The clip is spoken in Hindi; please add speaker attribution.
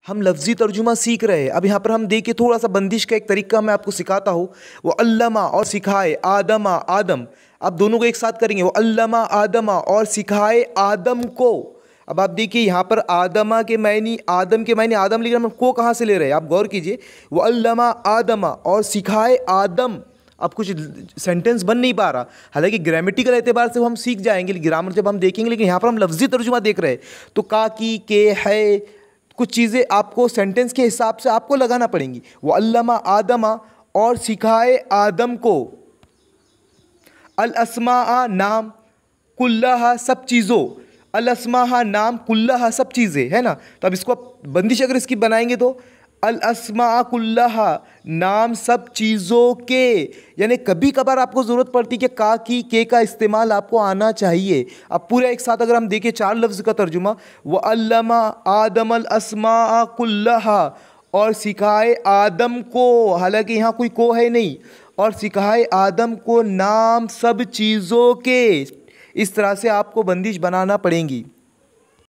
Speaker 1: हम लफ्ज़ी तर्जुमा सीख रहे हैं। अब यहाँ पर हम देखिए थोड़ा सा बंदिश का एक तरीका मैं आपको सिखाता हूँ। वो अल्लमा और सिखाए आदमा आदम, आप दोनों को एक साथ करेंगे। वो अल्लमा आदमा और सिखाए आदम को। अब आप देखिए यहाँ पर आदमा के मायने आदम के मायने आदम लिख रहे हैं, हम को कहाँ से ले रहे हैं आप गौर कीजिए। वो अल्लमा आदमा और सिखाए आदम। अब कुछ सेंटेंस बन नहीं पा रहा, हालांकि ग्रामेटिकल एतबार से वो हम सीख जाएंगे, ग्रामर जब हम देखेंगे, लेकिन यहाँ पर हम लफ्ज़ी तर्जुमा देख रहे हैं। तो का की के है, कुछ चीज़ें आपको सेंटेंस के हिसाब से आपको लगाना पड़ेंगी। वो अल्लमा आदमा और सिखाए आदम को अल अस्मा नाम, कुल्लाहा सब चीज़ों, अल अस्मा नाम, कुल्लाहा सब चीज़ें, है ना। तो अब इसको बंदिश अगर इसकी बनाएंगे तो अल अस्मा कुल्लाहा नाम सब चीज़ों के, यानी कभी कभार आपको ज़रूरत पड़ती है कि का की के का इस्तेमाल आपको आना चाहिए। अब पूरा एक साथ अगर हम देखें चार लफ्ज़ का तर्जुमा, व अल्लमा आदम अल अस्मा कुल्लाहा और सिखाए आदम को, हालांकि यहाँ कोई को है नहीं, और सिखाए आदम को नाम सब चीज़ों के। इस तरह से आपको बंदिश बनाना पड़ेंगी।